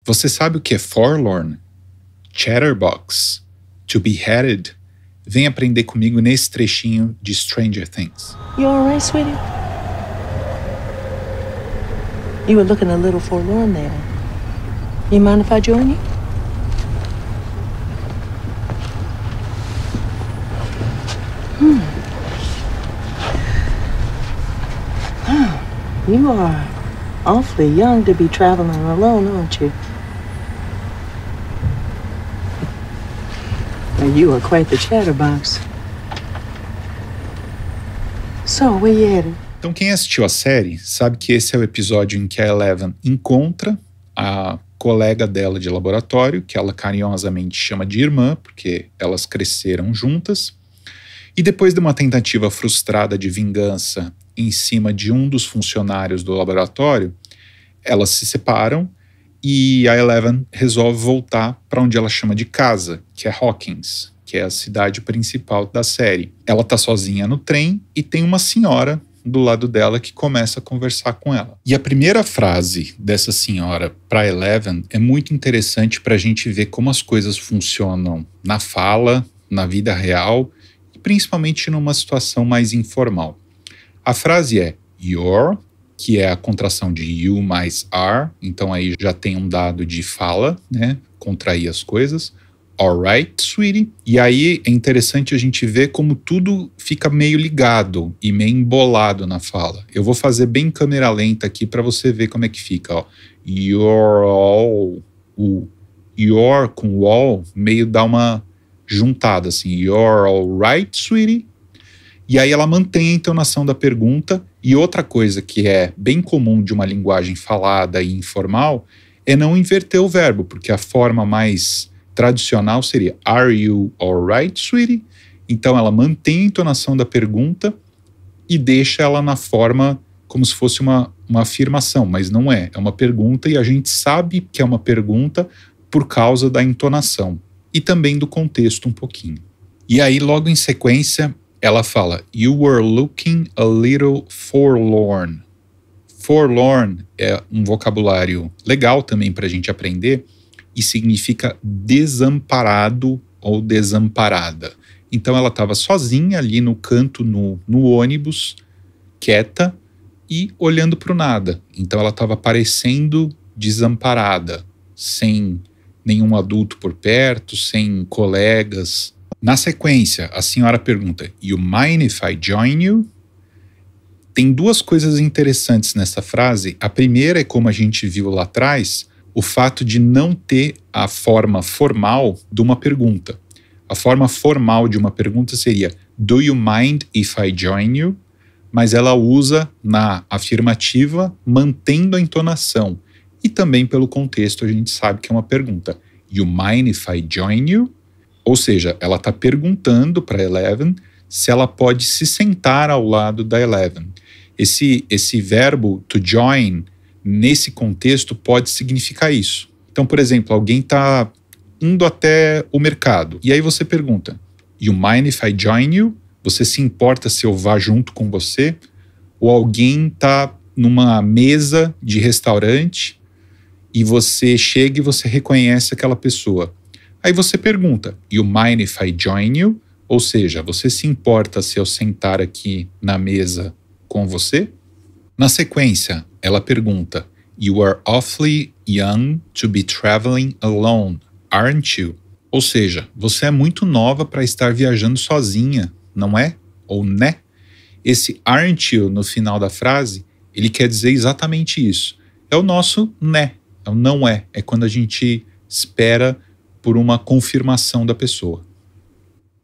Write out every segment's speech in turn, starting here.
Você sabe o que é forlorn? Chatterbox. To be headed. Vem aprender comigo nesse trechinho de Stranger Things. You alright, sweetie? You were looking a little forlorn there. You mind if I join you? You are awfully young to be traveling alone, aren't you? Well, you are quite the chatterbox. So, where you headed? Então quem assistiu a série sabe que esse é o episódio em que a Eleven encontra a colega dela de laboratório, que ela carinhosamente chama de irmã, porque elas cresceram juntas. E depois de uma tentativa frustrada de vingança em cima de um dos funcionários do laboratório, elas se separam e a Eleven resolve voltar para onde ela chama de casa, que é Hawkins, que é a cidade principal da série. Ela tá sozinha no trem e tem uma senhora do lado dela que começa a conversar com ela. E a primeira frase dessa senhora para Eleven é muito interessante para a gente ver como as coisas funcionam na fala, na vida real e principalmente numa situação mais informal. A frase é your, que é a contração de you mais are, então aí já tem um dado de fala, né? Contrair as coisas. Alright, sweetie. E aí é interessante a gente ver como tudo fica meio ligado e meio embolado na fala. Eu vou fazer bem câmera lenta aqui para você ver como é que fica. Ó. You're all. O your com all meio dá uma juntada assim. You're alright, sweetie. E aí ela mantém a entonação da pergunta. E outra coisa que é bem comum de uma linguagem falada e informal é não inverter o verbo, porque a forma mais tradicional seria Are you alright, sweetie? Então ela mantém a entonação da pergunta e deixa ela na forma como se fosse uma afirmação, mas não é. É uma pergunta e a gente sabe que é uma pergunta por causa da entonação e também do contexto um pouquinho. E aí logo em sequência ela fala You were looking a little forlorn. Forlorn é um vocabulário legal também para a gente aprender e significa desamparado ou desamparada. Então ela estava sozinha ali no canto no ônibus, quieta e olhando para o nada. Então ela estava parecendo desamparada, sem nenhum adulto por perto, sem colegas. Na sequência, a senhora pergunta, You mind if I join you? Tem duas coisas interessantes nessa frase. A primeira é como a gente viu lá atrás, o fato de não ter a forma formal de uma pergunta. A forma formal de uma pergunta seria Do you mind if I join you? Mas ela usa na afirmativa mantendo a entonação. E também pelo contexto a gente sabe que é uma pergunta. You mind if I join you? Ou seja, ela está perguntando para Eleven se ela pode se sentar ao lado da Eleven. Esse verbo to join, nesse contexto, pode significar isso. Então, por exemplo, alguém está indo até o mercado. E aí você pergunta, You mind if I join you? Você se importa se eu vá junto com você? Ou alguém está numa mesa de restaurante e você chega e você reconhece aquela pessoa. Aí você pergunta, You mind if I join you? Ou seja, você se importa se eu sentar aqui na mesa com você? Na sequência, ela pergunta, You are awfully young to be traveling alone, aren't you? Ou seja, você é muito nova para estar viajando sozinha, não é? Ou né? Esse aren't you no final da frase, ele quer dizer exatamente isso. É o nosso né, é o não é. É quando a gente espera por uma confirmação da pessoa.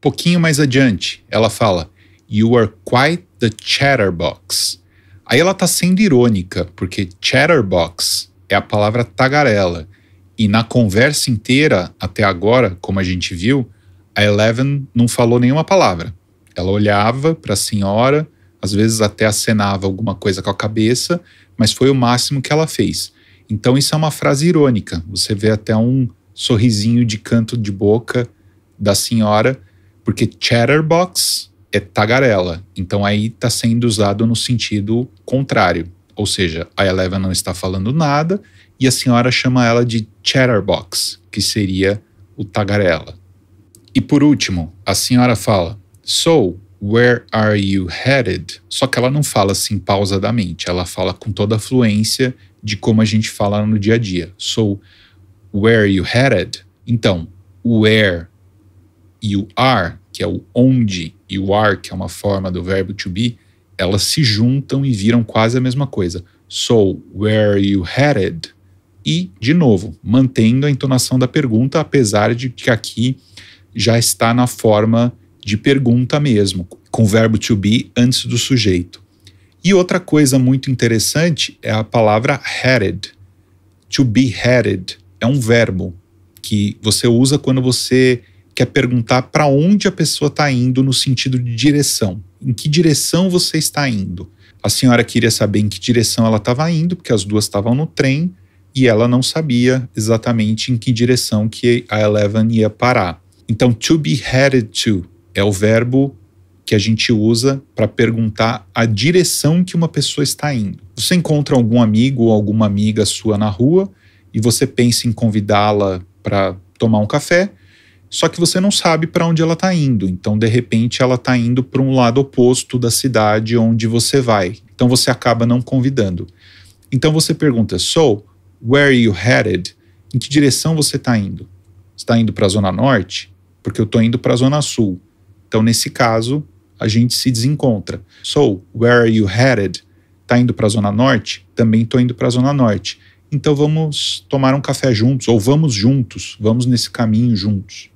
Pouquinho mais adiante, ela fala, You are quite the chatterbox. Aí ela está sendo irônica, porque chatterbox é a palavra tagarela. E na conversa inteira, até agora, como a gente viu, a Eleven não falou nenhuma palavra. Ela olhava para a senhora, às vezes até acenava alguma coisa com a cabeça, mas foi o máximo que ela fez. Então isso é uma frase irônica. Você vê até um sorrisinho de canto de boca da senhora, porque chatterbox é tagarela. Então aí está sendo usado no sentido contrário. Ou seja, a Eleven não está falando nada e a senhora chama ela de chatterbox, que seria o tagarela. E por último, a senhora fala, "So, where are you headed?" Só que ela não fala assim pausadamente, ela fala com toda a fluência de como a gente fala no dia a dia. "So, where are you headed?" Então, o where e o are, que é o onde, e o are, que é uma forma do verbo to be, elas se juntam e viram quase a mesma coisa. "So, where are you headed?" E, de novo, mantendo a entonação da pergunta, apesar de que aqui já está na forma de pergunta mesmo, com o verbo to be antes do sujeito. E outra coisa muito interessante é a palavra headed. To be headed é um verbo que você usa quando você quer perguntar para onde a pessoa está indo no sentido de direção. Em que direção você está indo? A senhora queria saber em que direção ela estava indo, porque as duas estavam no trem, e ela não sabia exatamente em que direção que a Eleven ia parar. Então, to be headed to é o verbo que a gente usa para perguntar a direção que uma pessoa está indo. Você encontra algum amigo ou alguma amiga sua na rua e você pensa em convidá-la para tomar um café, só que você não sabe para onde ela está indo. Então, de repente, ela está indo para um lado oposto da cidade onde você vai. Então, você acaba não convidando. Então, você pergunta, "So, where are you headed?" Em que direção você está indo? Você está indo para a Zona Norte? Porque eu estou indo para a Zona Sul. Então, nesse caso, a gente se desencontra. "So, where are you headed?" Está indo para a Zona Norte? Também estou indo para a Zona Norte. Então, vamos tomar um café juntos, ou vamos juntos, vamos nesse caminho juntos.